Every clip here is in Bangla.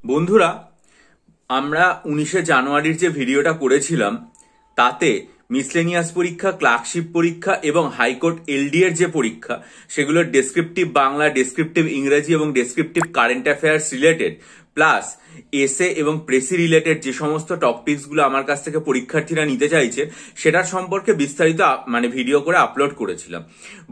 বন্ধুরা, আমরা 19শে জানুয়ারির যে ভিডিওটা করেছিলাম তাতে মিসলেনিয়াস পরীক্ষা, ক্লার্কশিপ পরীক্ষা এবং হাইকোর্ট এলডি এর যে পরীক্ষা সেগুলোর ডেসক্রিপটিভ বাংলা, ডেসক্রিপটিভ ইংরেজি এবং descriptive current affairs related plus এসে এবং প্রেসি রিলেটেড যে সমস্ত টপিকস গুলো আমার কাছ থেকে পরীক্ষার্থীরা নিতে চাইছে সেটার সম্পর্কে বিস্তারিত ভিডিও করে আপলোড করেছিলাম।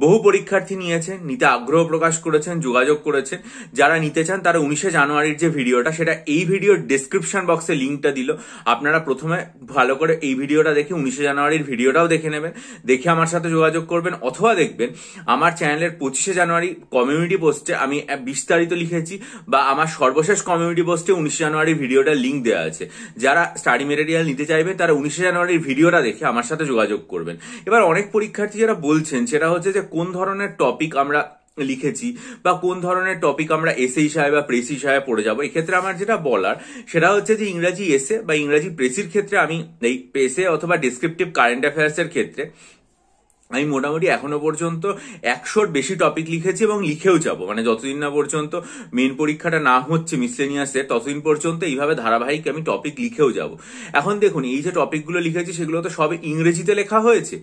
বহু পরীক্ষার্থী নিয়েছেন, নিতে আগ্রহ প্রকাশ করেছেন, যোগাযোগ করেছেন। যারা নিতে চান তারা 19শে জানুয়ারির যে ভিডিওটা, সেটা এই ভিডিওর ডেসক্রিপশন বক্সে লিঙ্কটা দিল। আপনারা প্রথমে ভালো করে এই ভিডিওটা দেখে 19শে জানুয়ারির ভিডিওটাও দেখে নেবেন, দেখে আমার সাথে যোগাযোগ করবেন। অথবা দেখবেন আমার চ্যানেলের 25শে জানুয়ারি কমিউনিটি পোস্টে আমি বিস্তারিত লিখেছি, বা আমার সর্বশেষ কমিউনিটি পোস্টে 19শে জানুয়ারির ভিডিওটার লিঙ্ক দেওয়া আছে। যারা স্টাডি মেটেরিয়াল নিতে চাইবেন তারা 19শে জানুয়ারির ভিডিওটা দেখে আমার সাথে যোগাযোগ করবেন। এবার অনেক পরীক্ষার্থী যারা বলছেন সেটা হচ্ছে যে কোন ধরনের টপিক আমরা লিখেছি বা কোন ধরনের টপিক আমরা এসে হিসাবে বা প্রেস হিসাবে পড়ে যাবো। এক্ষেত্রে আমার যেটা বলার সেটা হচ্ছে যে ইংরাজি এসে বা ইংরাজি প্রেসির ক্ষেত্রে আমি এই এসে অথবা ডেসক্রিপটিভ কারেন্ট অ্যাফেয়ার্স এর ক্ষেত্রে আমি মোটামুটি এখনো পর্যন্ত 100র বেশি টপিক লিখেছি এবং লিখেও যাবো। যতদিন না পর্যন্ত মেন পরীক্ষাটা না হচ্ছে মিসলেনিয়াসের, ততদিন পর্যন্ত এইভাবে ধারাবাহিক আমি টপিক লিখেও যাব। এখন দেখুন, এই যে টপিকগুলো লিখেছি সেগুলো তো সব ইংরেজিতে লেখা হয়েছে।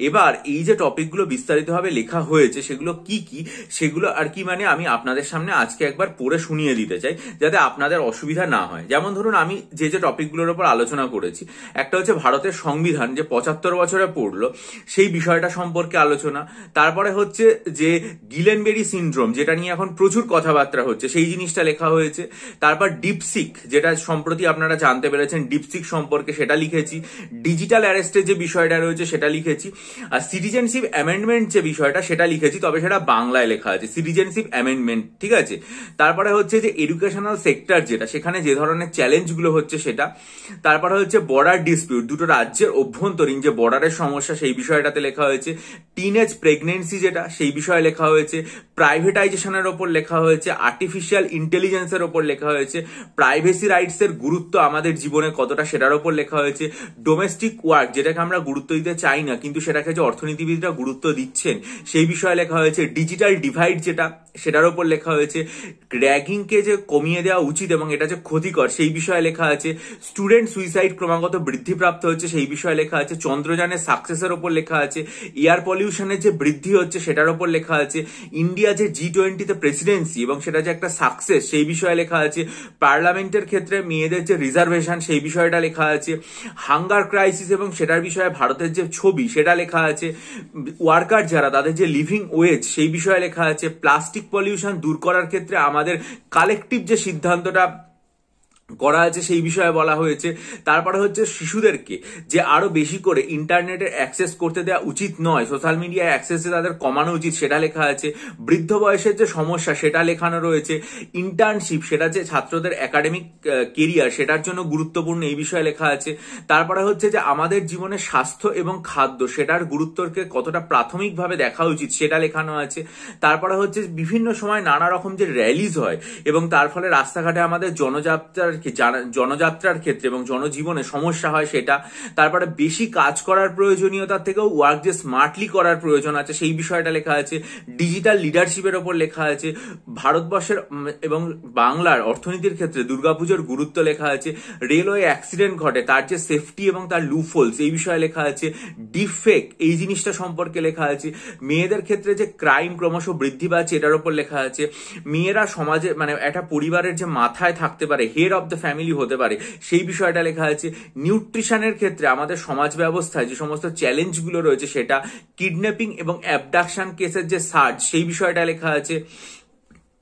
এবার এই যে টপিকগুলো বিস্তারিতভাবে লেখা হয়েছে সেগুলো কি কি, সেগুলো আর কি আমি আপনাদের সামনে আজকে একবার পড়ে শুনিয়ে দিতে চাই, যাতে আপনাদের অসুবিধা না হয়। যেমন ধরুন, আমি যে যে টপিকগুলোর উপর আলোচনা করেছি, একটা হচ্ছে ভারতের সংবিধান যে 75 বছরে পড়লো সেই বিষয়টা সম্পর্কে আলোচনা। তারপরে হচ্ছে যে গিলেনবেরি সিনড্রোম, যেটা নিয়ে এখন প্রচুর কথাবার্তা হচ্ছে, সেই জিনিসটা লেখা হয়েছে। তারপর ডিপসিক, যেটা সম্প্রতি আপনারা জানতে পেরেছেন ডিপসিক সম্পর্কে, সেটা লিখেছি। ডিজিটাল অ্যারেস্টের যে বিষয়টা রয়েছে সেটা লিখেছি। আর সিটিজেনশিপ অ্যামেন্ডমেন্ট যে বিষয়টা সেটা লিখেছি, তবে সেটা বাংলায় লেখা আছে, সিটিজেনশিপ অ্যামেন্ডমেন্ট, ঠিক আছে। তারপরে হচ্ছে যে এডুকেশনাল সেক্টর, যেটা সেখানে যে ধরনের চ্যালেঞ্জগুলো হচ্ছে সেটা। তারপরে হচ্ছে বর্ডার ডিসপিউট, দুটো রাজ্যের অভ্যন্তরীণ যে বর্ডারের সমস্যা সেই বিষয়টাতে লেখা হয়েছে। টিনেজ প্রেগনেন্সি যেটা, সেই বিষয়ে লেখা হয়েছে। প্রাইভেটাইজেশনের ওপর লেখা হয়েছে। আর্টিফিশিয়াল ইন্টেলিজেন্সের ওপর লেখা হয়েছে। প্রাইভেসি রাইটস এর গুরুত্ব আমাদের জীবনে কতটা, সেটার ওপর লেখা হয়েছে। ডোমেস্টিক ওয়ার্ক, যেটাকে আমরা গুরুত্ব দিতে চাই না কিন্তু সেটাকে যে অর্থনীতিবিদরা গুরুত্ব দিচ্ছেন, সেই বিষয়ে লেখা হয়েছে। ডিজিটাল ডিভাইড যেটা, সেটার ওপর লেখা হয়েছে। র্যাগিংকে যে কমিয়ে দেওয়া উচিত এবং এটা যে ক্ষতিকর, সেই বিষয়ে লেখা আছে। স্টুডেন্ট সুইসাইড ক্রমাগত বৃদ্ধিপ্রাপ্ত হচ্ছে, সেই বিষয়ে লেখা আছে। চন্দ্রযানের সাকসেসের ওপর লেখা আছে। এয়ার পলিউশনের যে বৃদ্ধি হচ্ছে সেটার ওপর লেখা আছে। ইন্ডিয়া যে G20-তে প্রেসিডেন্সি এবং সেটা যে একটা সাকসেস, সেই বিষয়ে লেখা আছে। পার্লামেন্টের ক্ষেত্রে মেয়েদের যে রিজার্ভেশন, সেই বিষয়টা লেখা আছে। হাঙ্গার ক্রাইসিস এবং সেটার বিষয়ে ভারতের যে ছবি, সেটা লেখা আছে। ওয়ার্কার যারা, তাদের যে লিভিং ওয়েজ, সেই বিষয়ে লেখা আছে। প্লাস্টিক পলিউশন দূর করার ক্ষেত্রে আমাদের কালেকটিভ যে সিদ্ধান্তটা করা আছে সেই বিষয়ে বলা হয়েছে। তারপরে হচ্ছে শিশুদেরকে যে আরো বেশি করে ইন্টারনেটের অ্যাক্সেস করতে দেওয়া উচিত নয়, সোশ্যাল মিডিয়ায় অ্যাক্সেস তাদের কমানো উচিত, সেটা লেখা আছে। বৃদ্ধ বয়সের যে সমস্যা সেটা লেখানো রয়েছে। ইন্টার্নশিপ, সেটা যে ছাত্রদের একাডেমিক কেরিয়ার, সেটার জন্য গুরুত্বপূর্ণ, এই বিষয়ে লেখা আছে। তারপরে হচ্ছে যে আমাদের জীবনে স্বাস্থ্য এবং খাদ্য, সেটার গুরুত্বকে কতটা প্রাথমিকভাবে দেখা উচিত, সেটা লেখানো আছে। তারপরে হচ্ছে বিভিন্ন সময় নানা রকম যে র্যালিজ হয় এবং তার ফলে রাস্তাঘাটে আমাদের জনযাত্রার ক্ষেত্রে এবং জনজীবনে সমস্যা হয়, সেটা। তারপরে বেশি কাজ করার প্রয়োজনীয়তার থেকেও ওয়ার্ক যে স্মার্টলি করার প্রয়োজন আছে, সেই বিষয়টা লেখা আছে। ডিজিটাল লিডারশিপের ওপর লেখা আছে। ভারতবর্ষের এবং বাংলার অর্থনীতির ক্ষেত্রে দুর্গাপুজোর গুরুত্ব লেখা আছে। রেলওয়ে অ্যাক্সিডেন্ট ঘটে, তার যে সেফটি এবং তার লুপহোলস, এই বিষয়ে লেখা আছে। ডিফেক, এই জিনিসটা সম্পর্কে লেখা আছে। মেয়েদের ক্ষেত্রে যে ক্রাইম ক্রমশ বৃদ্ধি পাচ্ছে, এটার উপর লেখা আছে। মেয়েরা সমাজে একটা পরিবারের যে মাথায় থাকতে পারে, হেড অফ দ্য ফ্যামিলি হতে পারে, সেই বিষয়টা লেখা আছে। নিউট্রিশনের ক্ষেত্রে আমাদের সমাজ ব্যবস্থায় যে সমস্ত চ্যালেঞ্জগুলো রয়েছে সেটা। কিডন্যাপিং এবং অ্যাবডাকশন কেসের যে সার্চ, সেই বিষয়টা লেখা আছে।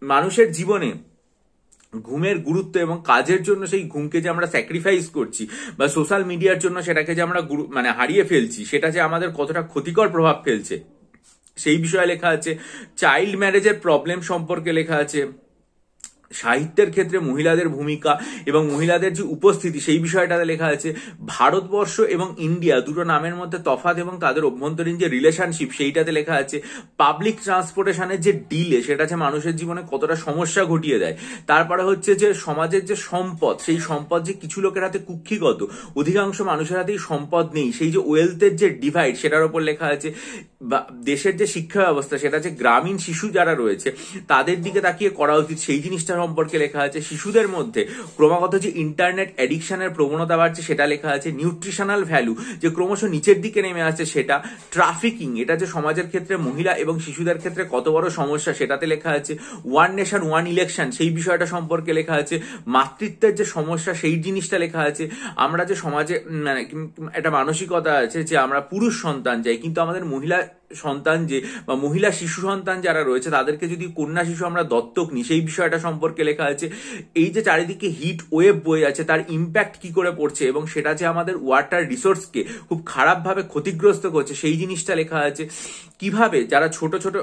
মানুষের জীবনে ঘুমের গুরুত্ব এবং কাজের জন্য সেই ঘুমকে যে আমরা স্যাক্রিফাইস করছি, বা সোশ্যাল মিডিয়ার জন্য সেটাকে যে আমরা হারিয়ে ফেলছি, সেটা যে আমাদের কতটা ক্ষতিকর প্রভাব ফেলছে, সেই বিষয়ে লেখা আছে। চাইল্ড ম্যারেজের প্রবলেম সম্পর্কে লেখা আছে। সাহিত্যের ক্ষেত্রে মহিলাদের ভূমিকা এবং মহিলাদের যে উপস্থিতি, সেই বিষয়টাতে লেখা আছে। ভারতবর্ষ এবং ইন্ডিয়া দুটো নামের মধ্যে তফাৎ এবং তাদের অভ্যন্তরীণ যে রিলেশনশিপ, সেইটাতে লেখা আছে। পাবলিক ট্রান্সপোর্টেশনের যে ডিলে, সেটা যে মানুষের জীবনে কতটা সমস্যা ঘটিয়ে দেয়। তারপরে হচ্ছে যে সমাজের যে সম্পদ, সেই সম্পদ যে কিছু লোকের হাতে কুক্ষিগত, অধিকাংশ মানুষের হাতেই সম্পদ নেই, সেই যে ওয়েলথের যে ডিভাইড, সেটার উপর লেখা আছে। দেশের যে শিক্ষা ব্যবস্থা, সেটা যে গ্রামীণ শিশু যারা রয়েছে তাদের দিকে তাকিয়ে করা উচিত, সেই জিনিসটা সম্পর্কে লেখা আছে, শিশুদের মধ্যে ক্রমাগত যে ইন্টারনেট অ্যাডিকশনের প্রবণতা বাড়ছে সেটা লেখা আছে, নিউট্রিশনাল ভ্যালু যে ক্রমশ নিচের দিকে নেমে আসছে সেটা, ট্রাফিকিং এটা যে সমাজের ক্ষেত্রে মহিলা এবং শিশুদের ক্ষেত্রে কত বড় সমস্যা সেটাতে লেখা আছে, ওয়ান নেশন ওয়ান ইলেকশন সেই বিষয়টা সম্পর্কে লেখা আছে, মাতৃত্বের যে সমস্যা সেই জিনিসটা লেখা আছে, আমরা যে সমাজে মানে একটা মানসিকতা আছে যে আমরা পুরুষ সন্তান চাই, কিন্তু আমাদের মহিলা সন্তান যে বা মহিলা শিশু সন্তান যারা রয়েছে তাদেরকে যদি কন্যা শিশু আমরা দত্তক নিই সেই বিষয়টা সম্পর্কে লেখা আছে, এই যে চারিদিকে হিট ওয়েভ বয়ে আছে তার ইম্প্যাক্ট কি করে পড়ছে এবং সেটা যে আমাদের ওয়াটার রিসোর্সকে খুব খারাপভাবে ক্ষতিগ্রস্ত করছে সেই জিনিসটা লেখা আছে, কিভাবে যারা ছোট ছোট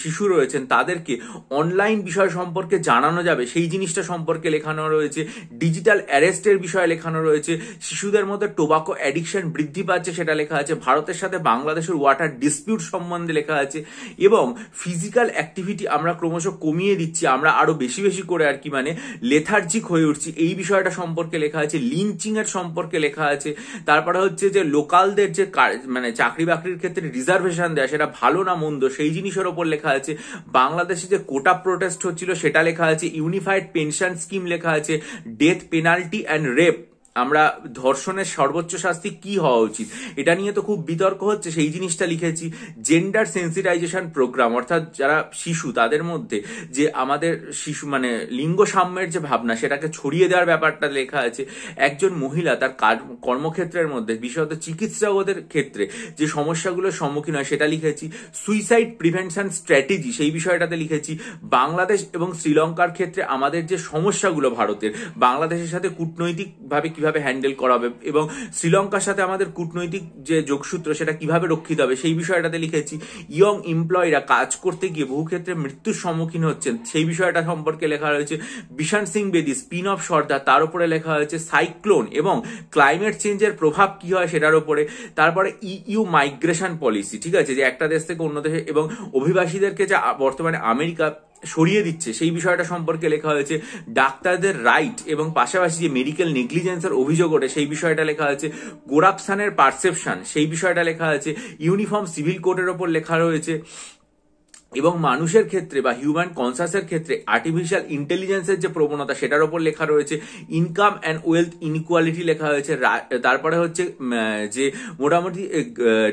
শিশু রয়েছেন তাদেরকে অনলাইন বিষয় সম্পর্কে জানানো যাবে সেই জিনিসটা সম্পর্কে লেখানো রয়েছে, ডিজিটাল অ্যারেস্টের বিষয়ে লেখানো রয়েছে, শিশুদের মধ্যে টোবাকো অ্যাডিকশন বৃদ্ধি পাচ্ছে সেটা লেখা আছে, ভারতের সাথে বাংলাদেশের ওয়াটার ডিসপিউট সম্বন্ধে লেখা আছে, এবং ফিজিক্যাল অ্যাক্টিভিটি আমরা ক্রমশ কমিয়ে দিচ্ছি, আমরা আরো বেশি বেশি করে আর কি মানে লেথার্জিক হয়ে উঠছি এই বিষয়টা সম্পর্কে লেখা আছে, লিঞ্চিং এর সম্পর্কে লেখা আছে, তারপরে হচ্ছে যে লোকালদের যে মানে চাকরি বাকরির ক্ষেত্রে রিজার্ভেশন দেয় সেটা ভালো না মন্দ সেই জিনিসের ওপর লেখা আছে, বাংলাদেশে যে কোটা প্রোটেস্ট হচ্ছিল সেটা লেখা আছে, ইউনিফাইড পেনশন স্কিম লেখা আছে, ডেথ পেনাল্টি অ্যান্ড রেপ আমরা ধর্ষণের সর্বোচ্চ শাস্তি কি হওয়া উচিত এটা নিয়ে তো খুব বিতর্ক হচ্ছে সেই জিনিসটা লিখেছি, জেন্ডার সেন্সিটাইজেশন প্রোগ্রাম অর্থাৎ যারা শিশু তাদের মধ্যে যে আমাদের শিশু মানে লিঙ্গ সাম্যের যে ভাবনা সেটাকে ছড়িয়ে দেওয়ার ব্যাপারটা লেখা আছে, একজন মহিলা তার কর্মক্ষেত্রের মধ্যে বিশেষত চিকিৎসা জগতের ক্ষেত্রে যে সমস্যাগুলোর সম্মুখীন হয় সেটা লিখেছি, সুইসাইড প্রিভেনশন স্ট্র্যাটেজি সেই বিষয়টাতে লিখেছি, বাংলাদেশ এবং শ্রীলঙ্কার ক্ষেত্রে আমাদের যে সমস্যাগুলো ভারতের বাংলাদেশের সাথে কূটনৈতিকভাবে কিভাবে হ্যান্ডেল করা হবে এবং শ্রীলঙ্কার সাথে আমাদের কূটনৈতিক যে যোগসূত্র সেটা কিভাবে রক্ষিত হবে সেই বিষয়টাতে লিখেছি, ইয়ং এমপ্লয়িরা কাজ করতে গিয়ে বহু ক্ষেত্রে মৃত্যুর সম্মুখীন হচ্ছেন সেই বিষয়টা সম্পর্কে লেখা রয়েছে, বিশান সিং বেদি স্পিন অফ সর্দার তার উপরে লেখা হয়েছে, সাইক্লোন এবং ক্লাইমেট চেঞ্জের প্রভাব কি হয় সেটার উপরে, তারপরে ইউ মাইগ্রেশন পলিসি ঠিক আছে যে একটা দেশ থেকে অন্য দেশে এবং অভিবাসীদেরকে যা বর্তমানে আমেরিকা সরিয়ে দিচ্ছে সেই বিষয়টা সম্পর্কে লেখা হয়েছে, ডাক্তারদের রাইট এবং পাশাপাশি যে মেডিকেল নেগলিজেন্সের অভিযোগ ওঠে সেই বিষয়টা লেখা আছে, করাপশনের পারসেপশন সেই বিষয়টা লেখা আছে, ইউনিফর্ম সিভিল কোডের ওপর লেখা রয়েছে, এবং মানুষের ক্ষেত্রে বা হিউম্যান কনসাসের ক্ষেত্রে আর্টিফিশিয়াল ইন্টেলিজেন্সের যে প্রবণতা সেটার উপর লেখা রয়েছে, ইনকাম অ্যান্ড ওয়েলথ ইনইকুয়ালিটি লেখা হয়েছে, তারপরে হচ্ছে যে মোটামুটি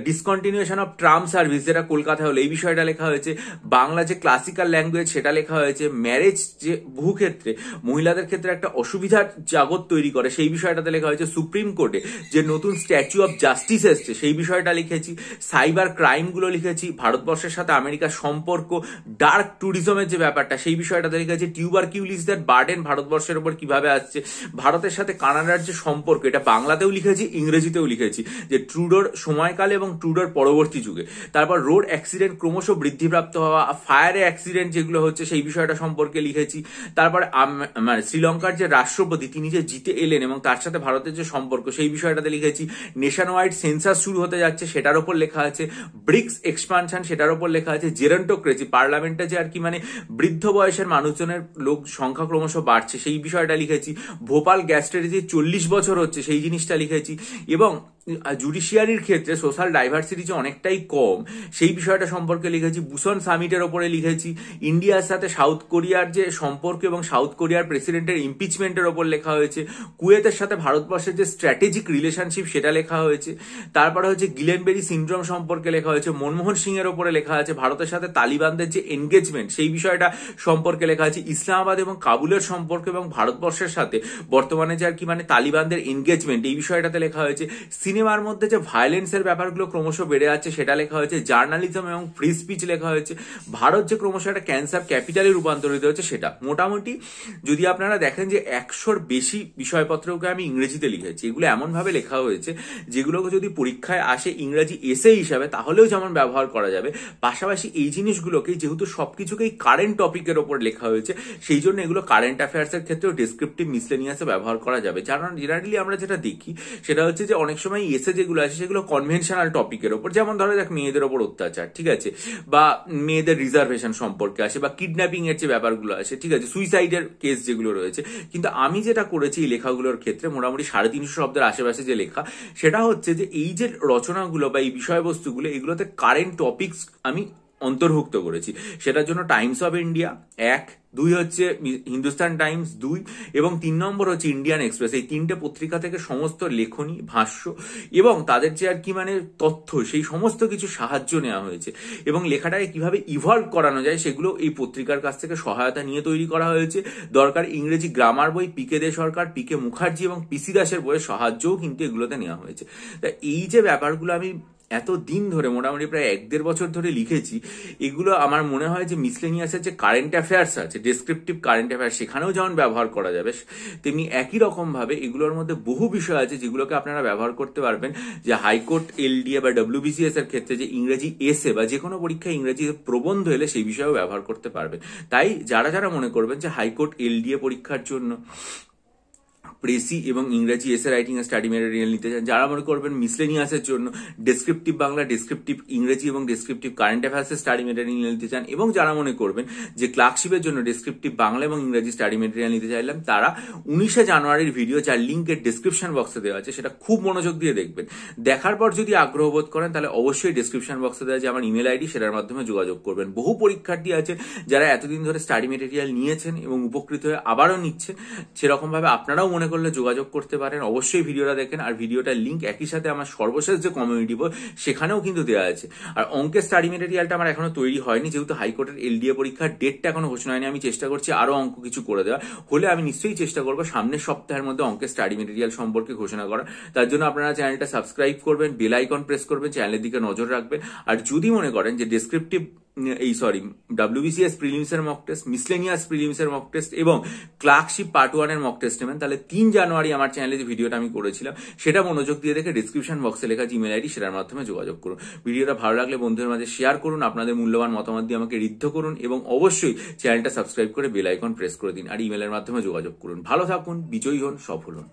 ডিসকন্টিনিউশন অফ ট্রাম সার্ভিস যেটা কলকাতায় হলো এই বিষয়টা লেখা হয়েছে, বাংলা যে ক্লাসিক্যাল ল্যাঙ্গুয়েজ সেটা লেখা হয়েছে, ম্যারেজ যে বহু ক্ষেত্রে মহিলাদের ক্ষেত্রে একটা অসুবিধার জগৎ তৈরি করে সেই বিষয়টাতে লেখা হয়েছে, সুপ্রিম কোর্টে যে নতুন স্ট্যাচু অফ জাস্টিস এসছে সেই বিষয়টা লিখেছি, সাইবার ক্রাইমগুলো লিখেছি, ভারতবর্ষের সাথে আমেরিকার সম্পর্ক, ডার্ক ট্যুরিজমের যে ব্যাপারটা সেই বিষয়টা দেখা গেছে, টিউবারকিউলিসদের বার্ডেন ভারতবর্ষের উপর কিভাবে আসছে, ভারতের সাথে কানাডার যে সম্পর্ক এটা বাংলাতেও লিখেছি ইংরেজিতেও লিখেছি যে ট্রুডোর সময়কালে এবং ট্রুডোর পরবর্তী যুগে, তারপর রোড অ্যাক্সিডেন্ট ক্রমশ বৃদ্ধিপ্রাপ্ত হওয়া, ফায়ারে অ্যাক্সিডেন্ট যেগুলো হচ্ছে সেই বিষয়টা সম্পর্কে লিখেছি, তারপর মানে শ্রীলঙ্কার যে রাষ্ট্রপতি তিনি যে জিতে এলেন এবং তার সাথে ভারতের যে সম্পর্ক সেই বিষয়টাতে লিখেছি, নেশন ওয়াইড সেন্সাস শুরু হতে যাচ্ছে সেটার উপর লেখা আছে, ব্রিক্স এক্সপানশন সেটার উপর লেখা আছে, জেরন্টোক্রেসি পার্লামেন্টে যে আর কি মানে বৃদ্ধ বয়সের মানুষজনের লোক সংখ্যা ক্রমশ বাড়ছে সেই বিষয়টা লিখেছি, ভোপাল গ্যাস স্ট্র্যাটেজি 40 বছর হচ্ছে সেই জিনিসটা লিখেছি, এবং জুডিশিয়ারির ক্ষেত্রে সোশ্যাল ডাইভার্সিটি যে অনেকটাই কম সেই বিষয়টা সম্পর্কে লিখেছি, বুসন সামিটের ওপরে লিখেছি, ইন্ডিয়ার সাথে সাউথ কোরিয়ার যে সম্পর্ক এবং সাউথ কোরিয়ার প্রেসিডেন্টের ইমপিচমেন্টের ওপর লেখা হয়েছে, কুয়েতের সাথে ভারতবর্ষের যে স্ট্র্যাটেজিক রিলেশনশিপ সেটা লেখা হয়েছে, তারপরে হচ্ছে গিলেনবেরি সিন্ড্রোম সম্পর্কে লেখা হয়েছে, মনমোহন সিং এর ওপরে লেখা আছে, ভারতের সাথে তালিবানদের যে এনগেজমেন্ট সেই বিষয়টা সম্পর্কে লেখা আছে, ইসলামাবাদ এবং কাবুলের সম্পর্ক এবং ভারতবর্ষের সাথে বর্তমানে যে আর কি মানে তালিবানদের এনগেজমেন্ট এই বিষয়টাতে লেখা হয়েছে, সিনেমার মধ্যে যে ভায়োলেন্সের ব্যাপারগুলো ক্রমশ বেড়ে যাচ্ছে সেটা লেখা হয়েছে, জার্নালিজম এবং ফ্রি স্পিচ লেখা হয়েছে, ভারত যে ক্রমশ একটা ক্যান্সার ক্যাপিটালে রূপান্তরিত হচ্ছে সেটা, মোটামুটি যদি আপনারা দেখেন যে 100-র বেশি বিষয়পত্রকে আমি ইংরেজিতে লিখেছি, এগুলো এমন ভাবে লেখা হয়েছে যেগুলোকে যদি পরীক্ষায় আসে ইংরেজি এসে হিসাবে তাহলেও যেমন ব্যবহার করা যাবে, পাশাপাশি এই জিনিসগুলোকে যেহেতু সবকিছুকেই কারেন্ট টপিকের ওপর লেখা হয়েছে সেই জন্য এগুলো কারেন্ট অ্যাফেয়ার্স এর ক্ষেত্রেও ডেসক্রিপটিভ মিসলেনিয়াসে ব্যবহার করা যাবে, কারণ জেনারেলি আমরা যেটা দেখি সেটা হচ্ছে যে অনেক সময় এসে যেগুলো আছে সেগুলো কনভেনশনাল টপিকের ওপর, যেমন ধরো যাক মেয়েদের ওপর অত্যাচার ঠিক আছে, বা মেয়েদের রিজার্ভেশন সম্পর্কে আসে, বা কিডন্যাপিং এর যে ব্যাপারগুলো আছে ঠিক আছে, সুইসাইডের কেস যেগুলো রয়েছে, কিন্তু আমি যেটা করেছি এই লেখাগুলোর ক্ষেত্রে মোটামুটি 350 শব্দের আশেপাশে যে লেখা সেটা হচ্ছে যে এই যে রচনাগুলো বা এই বিষয়বস্তুগুলো এগুলোতে কারেন্ট টপিকস আমি অন্তর্ভুক্ত করেছি। সেটার জন্য টাইমস অফ ইন্ডিয়া 1, 2 হচ্ছে হিন্দুস্তান টাইমস 2 এবং 3 নম্বর হচ্ছে ইন্ডিয়ান এক্সপ্রেস। এই 3টে পত্রিকা থেকে সমস্ত লেখনী, ভাষ্য এবং তাদের যে আর কি মানে তথ্য, সেই সমস্ত কিছু সাহায্য নেওয়া হয়েছে এবং লেখাটাকে কিভাবে ইভলভ করানো যায় সেগুলো এই পত্রিকার কাছ থেকে সহায়তা নিয়ে তৈরি করা হয়েছে। দরকার ইংরেজি গ্রামার বই পিকে দে সরকার, পিকে মুখার্জি এবং পিসি দাসের বইয়ের সাহায্যও কিন্তু এগুলোতে নেওয়া হয়েছে। তা এই যে ব্যাপারগুলো আমি এত দিন ধরে, মোটামুটি প্রায় 1-1.5 বছর ধরে লিখেছি, এগুলো আমার মনে হয় যে মিসলেনিয়াসের যে কারেন্ট অ্যাফেয়ার্স আছে, ডেসক্রিপটিভ কারেন্ট অ্যাফেয়ার্স, সেখানেও যেমন ব্যবহার করা যাবে, তেমনি একই রকম ভাবে এগুলোর মধ্যে বহু বিষয় আছে যেগুলোকে আপনারা ব্যবহার করতে পারবেন। যে হাইকোর্ট, এলডিএ বা ডব্লিউবিসিএস এর ক্ষেত্রে যে ইংরেজি এসে বা যে কোনো পরীক্ষায় ইংরেজি প্রবন্ধ এলে সেই বিষয়েও ব্যবহার করতে পারবেন। তাই যারা যারা মনে করবেন যে হাইকোর্ট, এলডিএ পরীক্ষার জন্য প্রেসি এবং ইংরেজি এসে রাইটিং এর স্টাডি মেটেরিয়াল নিতে চান, যারা মনে করবেন মিসলেনিয়াসের জন্য ডেসক্রিপটিভ বাংলা, ডেসক্রিপটিভ ইংরেজি এবং ডেসক্রিপটিভ কারেন্ট অ্যাফেয়ার্সের স্টাডি মেটেরিয়াল নিতে চান, এবং যারা মনে করবেন যে ক্লার্কশিপের জন্য ডেসক্রিপটিভ বাংলা এবং ইংরেজি স্টাডি মেটেরিয়াল নিতে চাইলাম, তারা 19শে জানুয়ারির ভিডিও, যার লিঙ্কের ডিসক্রিপশন বক্সে দেওয়া আছে, সেটা খুব মনোযোগ দিয়ে দেখবেন। দেখার পর যদি আগ্রহ বোধ করেন তাহলে অবশ্যই ডিসক্রিপশন বক্সে দেওয়া যে আমার ইমেল আইডি, সেটার মাধ্যমে যোগাযোগ করবেন। বহু পরীক্ষার্থী আছে যারা এতদিন ধরে স্টাডি মেটেরিয়াল নিয়েছেন এবং উপকৃত হয়ে আবারও নিচ্ছেন। সেরকম ভাবে আপনারাও মনে করলে যোগাযোগ করতে পারেন। অবশ্যই ভিডিওটা দেখেন, আর ভিডিওটার লিঙ্ক একই সাথে আমার সর্বশেষ যে কমিউনিটি বই সেখানেও কিন্তু দেওয়া আছে। আর অঙ্কের স্টাডি মেটেরিয়ালটা আমার এখনো তৈরি হয়নি, যেহেতু হাইকোর্টের এলডিএ পরীক্ষার ডেটটা এখনো ঘোষণা হয়নি। আমি চেষ্টা করছি আরো অঙ্ক কিছু করে দেওয়া, হলে আমি নিশ্চয়ই চেষ্টা করবো সামনের সপ্তাহের মধ্যে অঙ্কের স্টাডি মেটেরিয়াল সম্পর্কে ঘোষণা করা। তার জন্য আপনারা চ্যানেলটা সাবস্ক্রাইব করবেন, বেল আইকন প্রেস করবেন, চ্যানেলের দিকে নজর রাখবেন। আর যদি মনে করেন যে ডেসক্রিপটিভ ডব্লিউবিসিএস প্রিলিমস এর মক টেস্ট, মিসলেনিয়াস প্রিলিমস এর মক টেস্ট এবং ক্লার্কশিপ পার্ট 1 এর মক টেস্ট নেবেন, তাহলে 3 জানুয়ারি আমার চ্যানেলে যে ভিডিওটা আমি করেছিলাম সেটা মনোযোগ দিয়ে দেখে ডিসক্রিপশন বক্সে লেখা জিমেল আইডি, সেটার মাধ্যমে যোগাযোগ করুন। ভিডিওটা ভালো লাগলে বন্ধুদের মাঝে শেয়ার করুন, আপনাদের মূল্যবান মতামত দিয়ে আমাকে ঋদ্ধ করুন এবং অবশ্যই চ্যানেলটা সাবস্ক্রাইব করে বেল আইকন প্রেস করে দিন আর ইমেলের মাধ্যমে যোগাযোগ করুন। ভালো থাকুন, বিজয়ী হন, সফল হন।